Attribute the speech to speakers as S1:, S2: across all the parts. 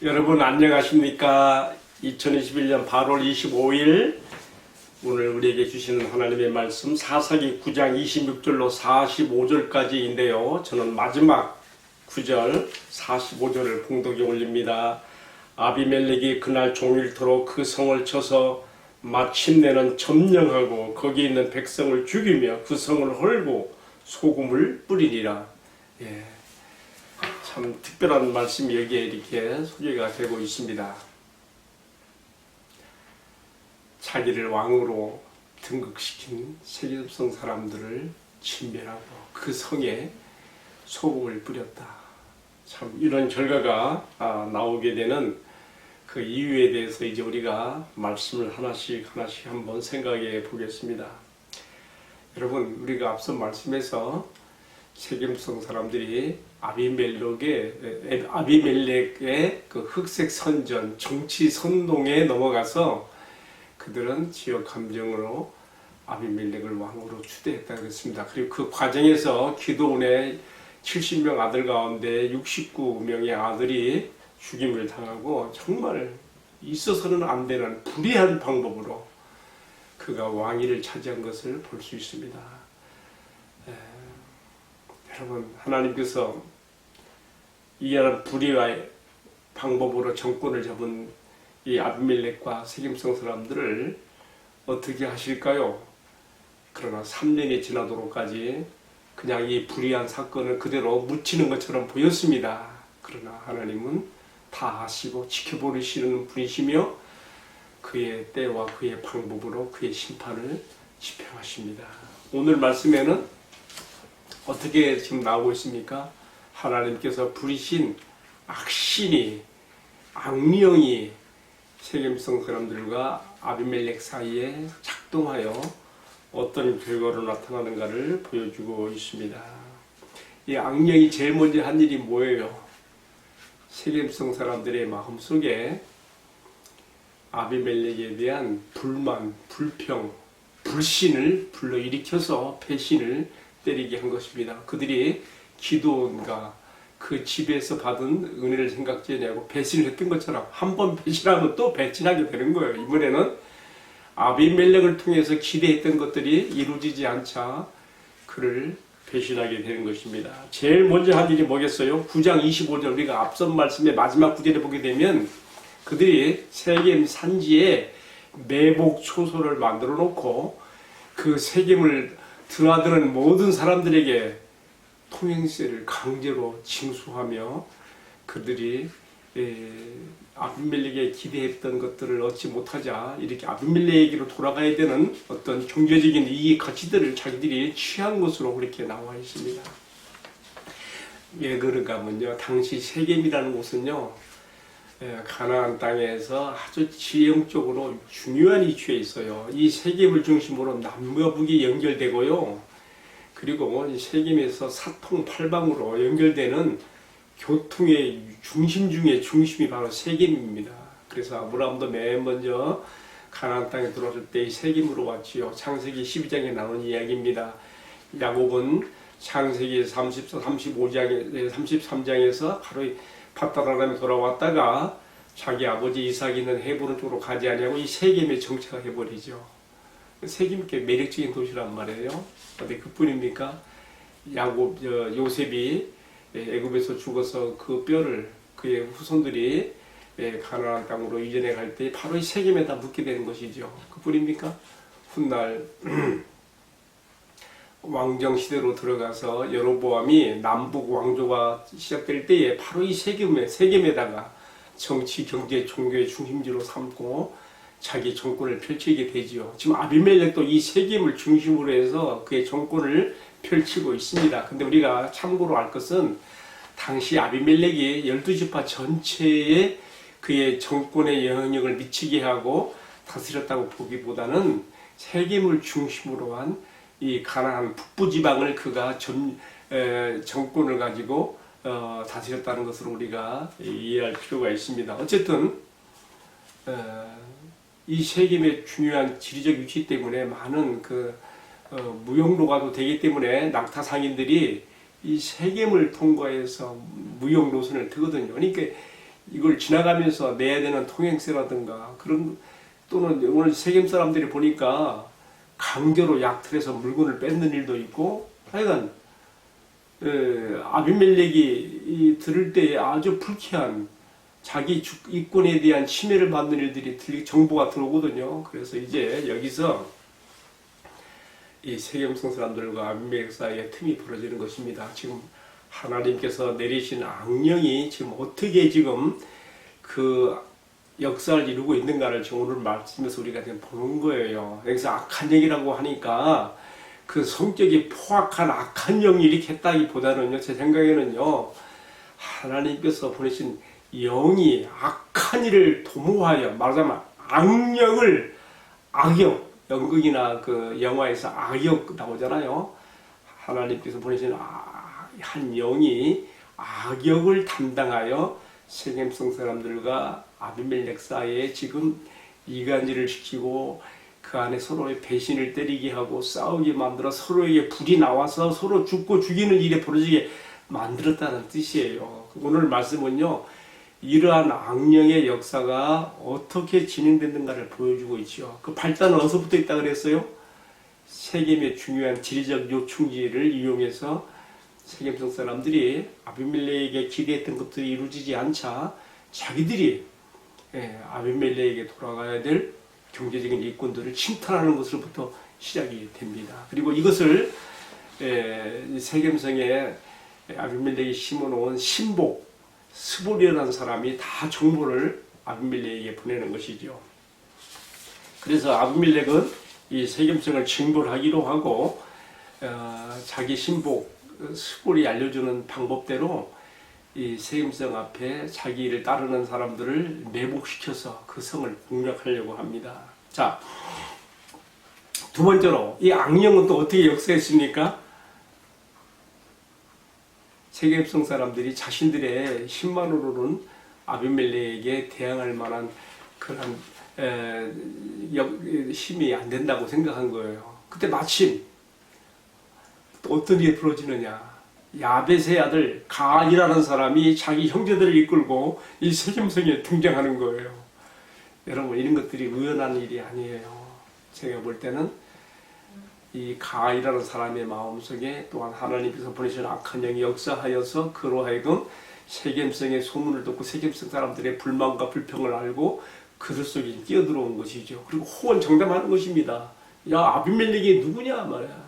S1: 여러분 안녕하십니까? 2021년 8월 25일 오늘 우리에게 주시는 하나님의 말씀 사사기 9장 26절로 45절까지인데요. 저는 마지막 9절 45절을 봉독에 올립니다. 아비멜렉이 그날 종일토록 그 성을 쳐서 마침내는 점령하고 거기 있는 백성을 죽이며 그 성을 헐고 소금을 뿌리니라. 참 특별한 말씀이 여기에 이렇게 소개가 되고 있습니다. 자기를 왕으로 등극시킨 세겜성 사람들을 진멸하고 그 성에 소금을 뿌렸다. 참 이런 결과가 나오게 되는 그 이유에 대해서 이제 우리가 말씀을 하나씩 한번 생각해 보겠습니다. 여러분, 우리가 앞서 말씀에서 세겜성 사람들이 아비멜렉의 그 흑색 선전, 정치 선동에 넘어가서 그들은 지역 감정으로 아비멜렉을 왕으로 추대했다 그랬습니다. 그리고 그 과정에서 기드온의 70명 아들 가운데 69명의 아들이 죽임을 당하고 정말 있어서는 안 되는 불의한 방법으로 그가 왕위를 차지한 것을 볼 수 있습니다. 여러분, 하나님께서 이러한 불의의 방법으로 정권을 잡은 이 아비멜렉과 세겜성 사람들을 어떻게 하실까요? 그러나 3년이 지나도록까지 그냥 이 불의한 사건을 그대로 묻히는 것처럼 보였습니다. 그러나 하나님은 다 아시고 지켜보시는 분이시며 그의 때와 그의 방법으로 그의 심판을 집행하십니다. 오늘 말씀에는 어떻게 지금 나오고 있습니까? 하나님께서 부리신 악신이, 악령이 세겜성 사람들과 아비멜렉 사이에 작동하여 어떤 결과로 나타나는가를 보여주고 있습니다. 이 악령이 제일 먼저 한 일이 뭐예요? 세겜성 사람들의 마음속에 아비멜렉에 대한 불만, 불평, 불신을 불러일으켜서 배신을 때리게 한 것입니다. 그들이 기드온과 그 집에서 받은 은혜를 생각지 않고 배신을 했던 것처럼 한 번 배신하면 또 배신하게 되는 거예요. 이번에는 아비멜렉을 통해서 기대했던 것들이 이루어지지 않자 그를 배신하게 되는 것입니다. 제일 먼저 한 일이 뭐겠어요? 9장 25절 우리가 앞선 말씀의 마지막 구절에 보게 되면 그들이 세겜 산지에 매복 초소를 만들어 놓고 그 세겜을 드나드는 모든 사람들에게 통행세를 강제로 징수하며 그들이 아비멜렉에 기대했던 것들을 얻지 못하자 이렇게 아비멜렉에게로 돌아가야 되는 어떤 경제적인 이익 가치들을 자기들이 취한 것으로 그렇게 나와 있습니다. 왜 그런가 하면요, 당시 세겜이라는 곳은요 가나안 땅에서 아주 지형적으로 중요한 위치에 있어요. 이 세겜을 중심으로 남과 북이 연결되고요. 그리고 이 세겜에서 사통팔방으로 연결되는 교통의 중심 중에 중심이 바로 세겜입니다. 그래서 아브라함도 맨 먼저 가나안 땅에 들어왔을 때 이 세겜으로 왔지요. 창세기 12장에 나온 이야기입니다. 야곱은 창세기 34, 35장에, 33장에서 바로 밧다라람에 돌아왔다가 자기 아버지 이삭이 있는 헤브론 쪽으로 가지 않냐고 이 세겜에 정착해버리죠. 세겜이 꽤 매력적인 도시란 말이에요. 근데 그뿐입니까? 요셉이 애굽에서 죽어서 그 뼈를 그의 후손들이 가나안 땅으로 이전해 갈 때 바로 이 세겜에다 묻게 되는 것이죠. 그뿐입니까? 훗날 왕정 시대로 들어가서 여로보암이 남북 왕조가 시작될 때에 바로 이 세겜에다가 정치, 경제, 종교의 중심지로 삼고 자기 정권을 펼치게 되지요. 지금 아비멜렉도 이 세겜을 중심으로 해서 그의 정권을 펼치고 있습니다. 근데 우리가 참고로 알 것은 당시 아비멜렉이 12지파 전체에 그의 정권의 영향력을 미치게 하고 다스렸다고 보기보다는 세겜을 중심으로 한 이 가나안 북부 지방을 그가 정권을 가지고 다스렸다는 것을 우리가 이해할 필요가 있습니다. 어쨌든 이 세겜의 중요한 지리적 위치 때문에 많은 무역로가도 되기 때문에 낙타 상인들이 이 세겜을 통과해서 무역 노선을 트거든요. 그러니까 이걸 지나가면서 내야 되는 통행세라든가 그런, 또는 오늘 세겜 사람들이 보니까 강제로 약틀에서 물건을 뺏는 일도 있고, 하여간 아비멜렉이 들을 때 아주 불쾌한 자기 주권에 대한 침해를 받는 일들이 정보가 들어오거든요. 그래서 이제 여기서 이 세겜성 사람들과 아비멜렉 사이에 틈이 벌어지는 것입니다. 지금 하나님께서 내리신 악령이 지금 어떻게 지금 그 역사를 이루고 있는가를 지금 오늘 말씀에서 우리가 지금 보는 거예요. 여기서 악한 영이라고 하니까 그 성격이 포악한 악한 영이 이렇게 했다기보다는요, 제 생각에는요, 하나님께서 보내신 영이 악한 일을 도모하여, 말하자면 악령을, 악역, 연극이나 그 영화에서 악역 나오잖아요. 하나님께서 보내신 한 영이 악역을 담당하여 세겜성 사람들과 아비멜렉 사이에 지금 이간질을 시키고 그 안에 서로의 배신을 때리게 하고 싸우게 만들어 서로에게 불이 나와서 서로 죽고 죽이는 일에 벌어지게 만들었다는 뜻이에요. 오늘 말씀은요, 이러한 악령의 역사가 어떻게 진행됐는가를 보여주고 있죠. 그 발단은 어디서부터 있다 그랬어요? 세겜의 중요한 지리적 요충지를 이용해서 세겜성 사람들이 아비멜렉에게 기대했던 것들이 이루어지지 않자 자기들이 아비멜렉에게 돌아가야 될 경제적인 이권들을 침탈하는 것으로부터 시작이 됩니다. 그리고 이것을 세겜성에 아비멜렉이 심어놓은 신복 스볼이라는 사람이 다 정보를 아비멜렉에게 보내는 것이죠. 그래서 아비멜렉은 이 세겜성을 징벌하기로 하고 자기 신복 스볼이 알려주는 방법대로 이 세겜성 앞에 자기를 따르는 사람들을 매복시켜서 그 성을 공략하려고 합니다. 자, 두 번째로 이 악령은 또 어떻게 역사했습니까? 세겜성 사람들이 자신들의 힘만으로는 아비멜렉에게 대항할 만한 그런 힘이 안 된다고 생각한 거예요. 그때 마침 또 어떤 일이 벌어지느냐? 야벳의 아들 가알이라는 사람이 자기 형제들을 이끌고 이 세겜성에 등장하는 거예요. 여러분, 이런 것들이 우연한 일이 아니에요. 제가 볼 때는 이 가알이라는 사람의 마음속에 또한 하나님께서 보내신 악한 영이 역사하여서 그로 하여금 세겜성의 소문을 듣고 세겜성 사람들의 불만과 불평을 알고 그들 속에 끼어들어온 것이죠. 그리고 호언장담하는 것입니다. 야, 아비멜렉이 누구냐 말이야.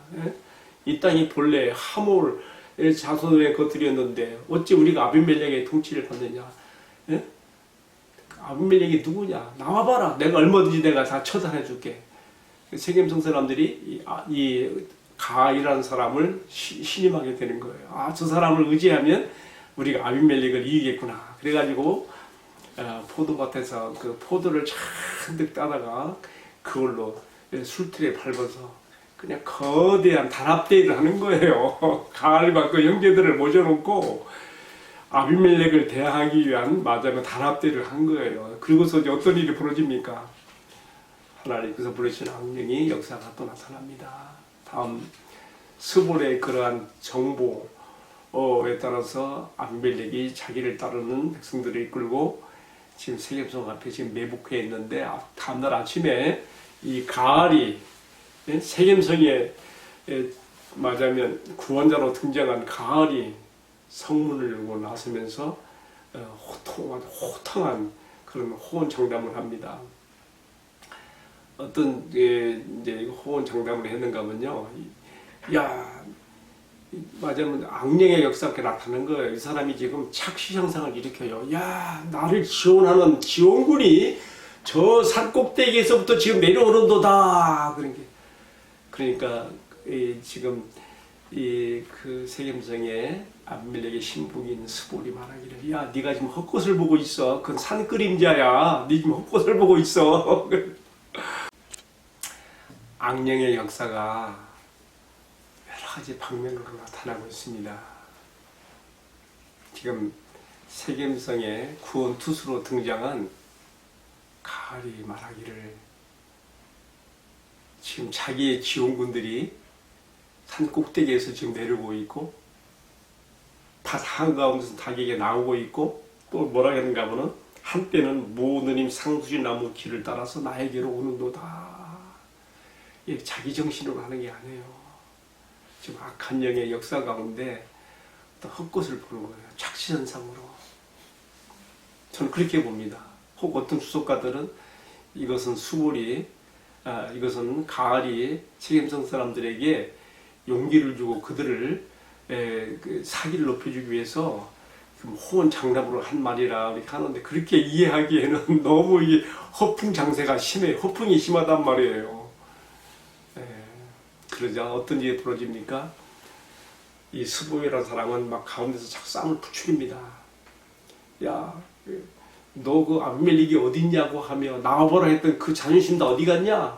S1: 이 땅이 본래 하몰 자손의 것들이었는데 어찌 우리가 아비멜렉의 통치를 받느냐? 예? 아비멜렉이 누구냐? 나와봐라. 내가 얼마든지 내가 다 처단해 줄게. 세겜성 사람들이 이 가이라는 사람을 신임하게 되는 거예요. 아, 저 사람을 의지하면 우리가 아비멜렉을 이기겠구나. 그래가지고 포도밭에서 그 포도를 잔뜩 따다가 그걸로 술틀에 밟아서 그냥 거대한 단합대회를 하는 거예요. 가알과 그 형제들을 모셔놓고 아비멜렉을 대항하기 위한 말하자면 단합대회를 한 거예요. 그리고서 이제 어떤 일이 벌어집니까? 하나님께서 부르신 악령이 역사가 또 나타납니다. 다음 스볼의 그러한 정보에 따라서 아비멜렉이 자기를 따르는 백성들을 이끌고 지금 세겜성 앞에 지금 매복해 있는데 다음날 아침에 이 가알이 세겜성에 말하자면 구원자로 등장한 가알이 성문을 열고 나서면서 호탕한 그런 호언 장담을 합니다. 어떤 이제 호언 장담을 했는가 하면요, 야, 맞으면 악령의 역사가 나타나는 거예요. 이 사람이 지금 착시 현상을 일으켜요. 야, 나를 지원하는 지원군이 저 산 꼭대기에서부터 지금 내려오는도다. 그러니까 지금 그 세겜성에 아비멜렉의 신복인 스볼이 말하기를, 야, 네가 지금 헛것을 보고 있어. 그건 산 그림자야. 네 지금 헛것을 보고 있어. 악령의 역사가 여러 가지 방면으로 나타나고 있습니다. 지금 세겜성의 구원 투수로 등장한 가알이 말하기를, 지금 자기의 지원군들이 산 꼭대기에서 지금 내려오고 있고 다 한가운데서 닭에게 나오고 있고 또 뭐라 했는가 하면은 한때는 모느님 상수리 나무 길을 따라서 나에게로 오는도다. 예, 자기 정신으로 하는 게 아니에요. 지금 악한 영의 역사 가운데 어떤 헛것을 보는 거예요. 착시현상으로. 저는 그렇게 봅니다. 혹 어떤 주석가들은 이것은 수월이, 이것은 가을이 책임성 사람들에게 용기를 주고 그들을 그 사기를 높여주기 위해서 호언 장담으로 한 말이라 이렇게 하는데, 그렇게 이해하기에는 너무 이 허풍장세가 심해요. 허풍이 심하단 말이에요. 그러자 어떤 일이 벌어집니까? 이 스보이라는 사람은 막 가운데서 자꾸 싸움을 부추깁니다. 야, 너 그 아비멜렉이 어딨냐고 하며 나와보라 했던 그 자존심 다 어디 갔냐?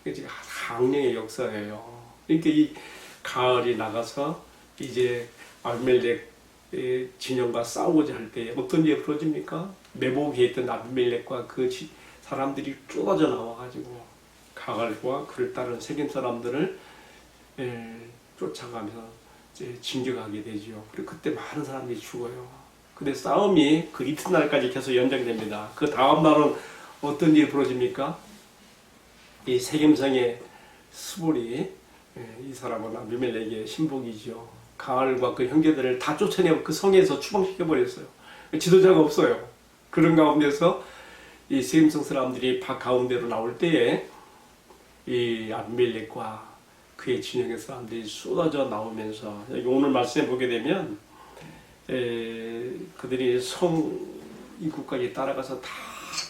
S1: 이게 강령의 역사예요. 그러니까 이 가을이 나가서 이제 아비멜렉 진영과 싸우고자 할 때 어떤 일이 벌어집니까? 매복에 있던 아비멜렉과 그 사람들이 쏟아져 나와가지고 가갈과 그를 따른 세겜 사람들을 쫓아가면서 이제 진격하게 되죠. 그리고 그때 많은 사람들이 죽어요. 근데 싸움이 그 이튿날까지 계속 연장됩니다. 그 다음 날은 어떤 일이 벌어집니까? 이 세겜성의 스볼이, 이 사람은 아비멜렉의 신복이죠. 가을과 그 형제들을 다 쫓아내고 그 성에서 추방시켜버렸어요. 지도자가 없어요. 그런 가운데서 이 세겜성 사람들이 밭 가운데로 나올 때에 이 아비멜렉과 그의 진영의 사람들이 쏟아져 나오면서, 여기 오늘 말씀에 보게 되면 그들이 성 입구까지 따라가서 다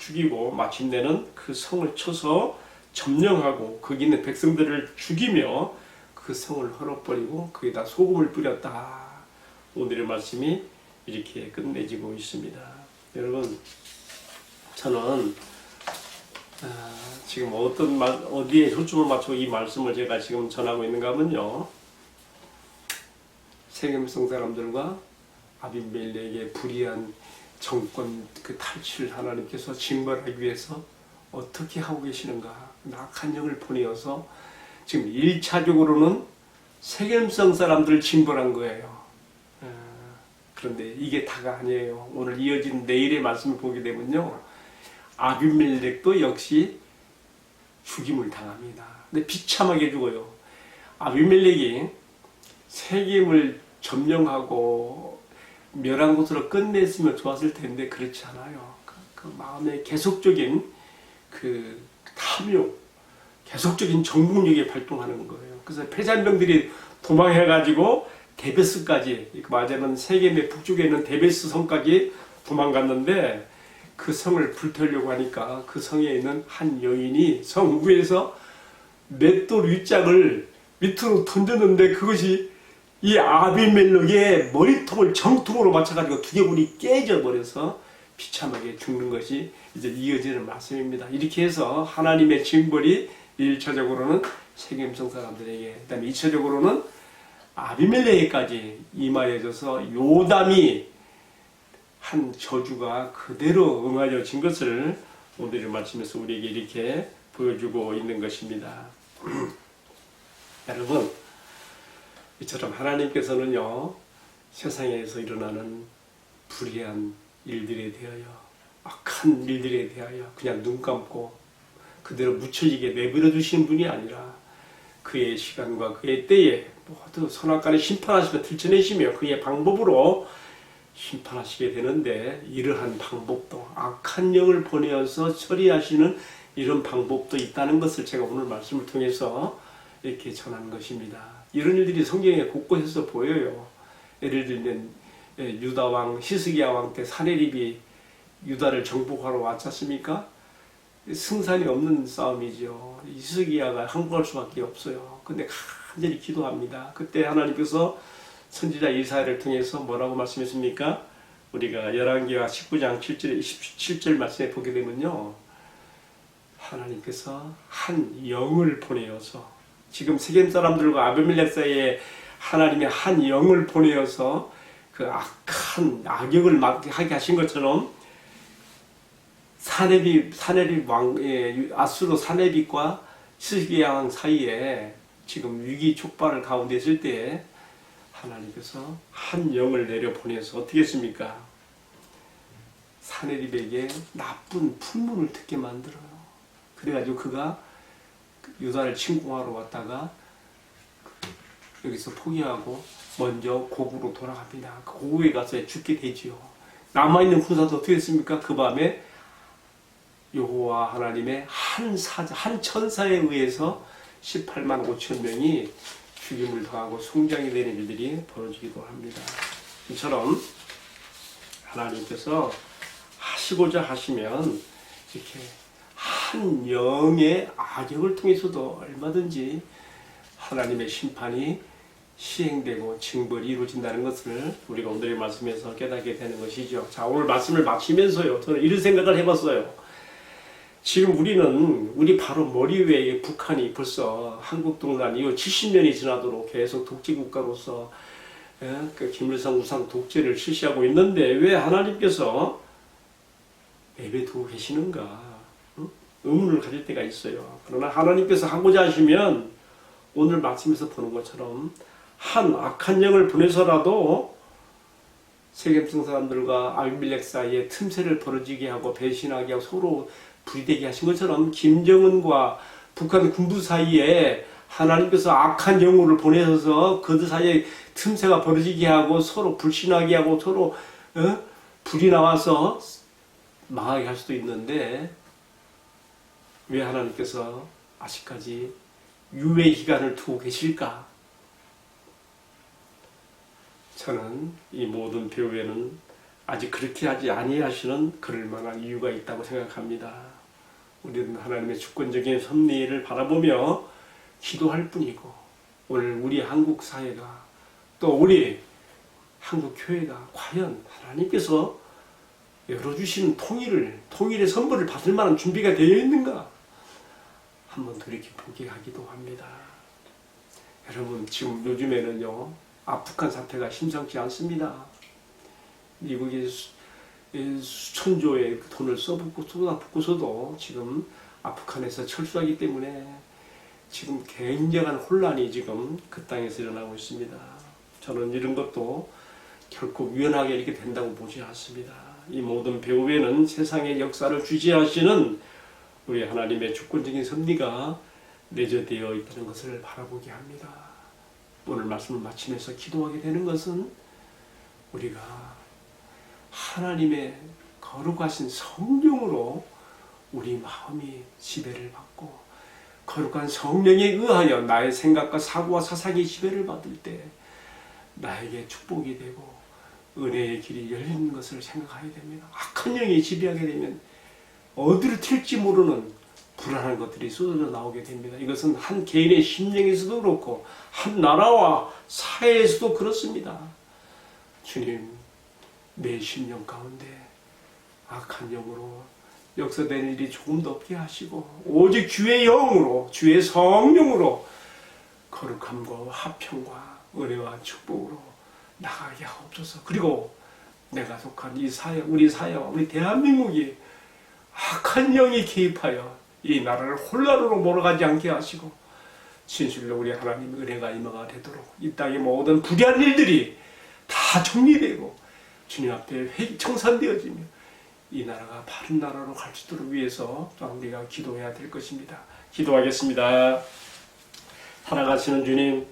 S1: 죽이고 마침내는 그 성을 쳐서 점령하고 거기 있는 백성들을 죽이며 그 성을 헐어버리고 거기다 소금을 뿌렸다. 오늘의 말씀이 이렇게 끝내지고 있습니다. 여러분, 저는 지금 어디에 초점을 맞추고 이 말씀을 제가 지금 전하고 있는가 하면요, 세겜성 사람들과 아비멜렉의 불의한 정권 그 탈취를 하나님께서 징벌하기 위해서 어떻게 하고 계시는가. 악한 영을 보내어서 지금 1차적으로는 세겜성 사람들을 징벌한 거예요. 그런데 이게 다가 아니에요. 오늘 이어진 내일의 말씀을 보게 되면요, 아비멜렉도 역시 죽임을 당합니다. 근데 비참하게 죽어요. 아비멜렉이 세겜을 점령하고 멸한 곳으로 끝냈으면 좋았을 텐데 그렇지 않아요. 그 마음에 계속적인 그 탐욕, 계속적인 정복력이 발동하는 거예요. 그래서 패잔병들이 도망해가지고 데베스까지, 맞아는 세겜의 북쪽에 있는 데베스 성까지 도망갔는데, 그 성을 불태우려고 하니까 그 성에 있는 한 여인이 성 위에서 맷돌 윗짝을 밑으로 던졌는데 그것이 이 아비멜렉의 머리통을 정통으로 맞춰가지고 두개골이 깨져버려서 비참하게 죽는 것이 이제 이어지는 말씀입니다. 이렇게 해서 하나님의 징벌이 1차적으로는 세겜성 사람들에게, 그 다음에 2차적으로는 아비멜렉에게까지 임하여져서 요담이 한 저주가 그대로 응하여진 것을 오늘의 말씀에서 우리에게 이렇게 보여주고 있는 것입니다. 여러분, 이처럼 하나님께서는요, 세상에서 일어나는 불의한 일들에 대하여, 악한 일들에 대하여 그냥 눈 감고 그대로 묻혀지게 내버려 두시는 분이 아니라 그의 시간과 그의 때에 모두 선악간에 심판하시며 들춰내시며 그의 방법으로 심판하시게 되는데, 이러한 방법도, 악한 영을 보내어서 처리하시는 이런 방법도 있다는 것을 제가 오늘 말씀을 통해서 이렇게 전한 것입니다. 이런 일들이 성경에 곳곳에서 보여요. 예를 들면 유다 왕 히스기야 왕 때 사내립이 유다를 정복하러 왔지 않습니까? 승산이 없는 싸움이죠. 히스기야가 항복할 수밖에 없어요. 근데 간절히 기도합니다. 그때 하나님께서 선지자 이사야를 통해서 뭐라고 말씀했습니까? 우리가 열왕기하 19장 7절에 27절 말씀에 보게 되면요, 하나님께서 한 영을 보내어서, 지금 세겜 사람들과 아비멜렉 사이에 하나님의 한 영을 보내어서 그 악한 악역을 하게 하신 것처럼 사네립 왕, 아수르 사네립과 히스기야 왕 사이에 지금 위기 촉발을 가운데 있을 때에 하나님께서 한 영을 내려 보내서 어떻게 했습니까? 사내립에게 나쁜 풍문을 듣게 만들어요. 그래가지고 그가 유다를 침공하러 왔다가 여기서 포기하고 먼저 고구로 돌아갑니다. 그 고구에 가서 죽게 되지요. 남아있는 군사도 어떻게 했습니까? 그 밤에 여호와 하나님의 한 천사에 의해서 18만 5천 명이 죽임을 당하고 송장이 되는 일들이 벌어지기도 합니다. 이처럼 하나님께서 하시고자 하시면 이렇게 한 영의 악역을 통해서도 얼마든지 하나님의 심판이 시행되고 징벌이 이루어진다는 것을 우리가 오늘의 말씀에서 깨닫게 되는 것이죠. 자, 오늘 말씀을 마치면서요, 저는 이런 생각을 해봤어요. 지금 우리 바로 머리 위에 북한이 벌써 한국 독립 이후 70년이 지나도록 계속 독재국가로서 그 김일성 우상 독재를 실시하고 있는데 왜 하나님께서 내버려두고 계시는가? 의문을 가질 때가 있어요. 그러나 하나님께서 하고자 하시면 오늘 말씀에서 보는 것처럼 한 악한 영을 보내서라도 세겜성 사람들과 아비멜렉 사이에 틈새를 벌어지게 하고 배신하게 하고 서로 불이되게 하신 것처럼 김정은과 북한 군부 사이에 하나님께서 악한 영우를 보내셔서 그들 사이에 틈새가 벌어지게 하고 서로 불신하게 하고 서로 불이 나와서 망하게 할 수도 있는데 왜 하나님께서 아직까지 유예 기간을 두고 계실까? 저는 이 모든 배후에는 아직 그렇게 하지 아니하시는 그럴 만한 이유가 있다고 생각합니다. 우리는 하나님의 주권적인 섭리를 바라보며 기도할 뿐이고 오늘 우리 한국 사회가 또 우리 한국 교회가 과연 하나님께서 열어주신 통일의 선물을 받을 만한 준비가 되어 있는가? 한번 그렇게 보게 하기도 합니다. 여러분 지금 요즘에는요 아프간 사태가 심상치 않습니다. 미국이 수천조의 돈을 쏟아붓고서도 지금 아프간에서 철수하기 때문에 지금 굉장한 혼란이 지금 그 땅에서 일어나고 있습니다. 저는 이런 것도 결코 유연하게 이렇게 된다고 보지 않습니다. 이 모든 배후에는 세상의 역사를 주재하시는 우리 하나님의 주권적인 섭리가 내재되어 있다는 것을 바라보게 합니다. 오늘 말씀을 마치면서 기도하게 되는 것은 우리가 하나님의 거룩하신 성령으로 우리 마음이 지배를 받고 거룩한 성령에 의하여 나의 생각과 사고와 사상이 지배를 받을 때 나에게 축복이 되고 은혜의 길이 열리는 것을 생각해야 됩니다. 악한 영이 지배하게 되면 어디로 튈지 모르는 불안한 것들이 쏟아져 나오게 됩니다. 이것은 한 개인의 심령에서도 그렇고 한 나라와 사회에서도 그렇습니다. 주님, 내 심령 가운데 악한 영으로 역사되는 일이 조금도 없게 하시고 오직 주의 영으로 주의 성령으로 거룩함과 화평과 은혜와 축복으로 나가게 하옵소서. 그리고 내가 속한 이 사회, 우리 사회와 우리 대한민국이 악한 영이 개입하여 이 나라를 혼란으로 몰아가지 않게 하시고 진실로 우리 하나님의 은혜가 임하가 되도록 이 땅의 모든 불의한 일들이 다 정리되고 주님 앞에 청산되어지며 이 나라가 바른 나라로 갈 수 있도록 위해서 우리가 기도해야 될 것입니다. 기도하겠습니다. 살아가시는 주님,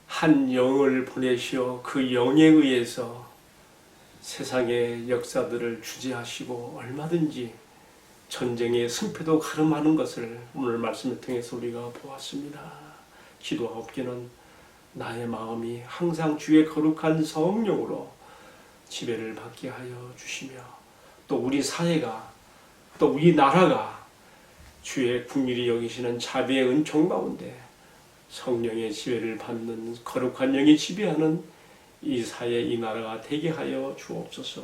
S1: 한 영을 보내시어 그 영에 의해서 세상의 역사들을 주재하시고 얼마든지 전쟁의 승패도 가름하는 것을 오늘 말씀을 통해서 우리가 보았습니다. 기도하옵기는 나의 마음이 항상 주의 거룩한 성령으로 지배를 받게 하여 주시며 또 우리 사회가 또 우리 나라가 주의 국률이 여기시는 자비의 은총 가운데 성령의 지배를 받는 거룩한 영이 지배하는 이 사회 이 나라가 되게 하여 주옵소서.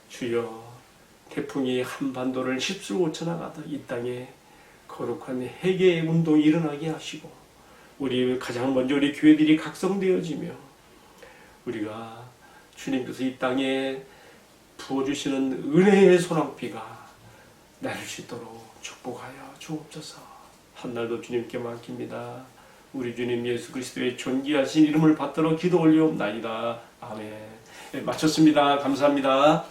S1: 주여, 태풍이 한반도를 휩쓸고 지나가다 이 땅에 거룩한 회개의 운동이 일어나게 하시고 우리 가장 먼저 우리 교회들이 각성되어지며 우리가 주님께서 이 땅에 부어주시는 은혜의 소낙비가 내릴 수 있도록 축복하여 주옵소서. 한날도 주님께 맡깁니다. 우리 주님 예수 그리스도의 존귀하신 이름을 받들어 기도 올리옵나이다. 아멘. 네, 마쳤습니다. 감사합니다.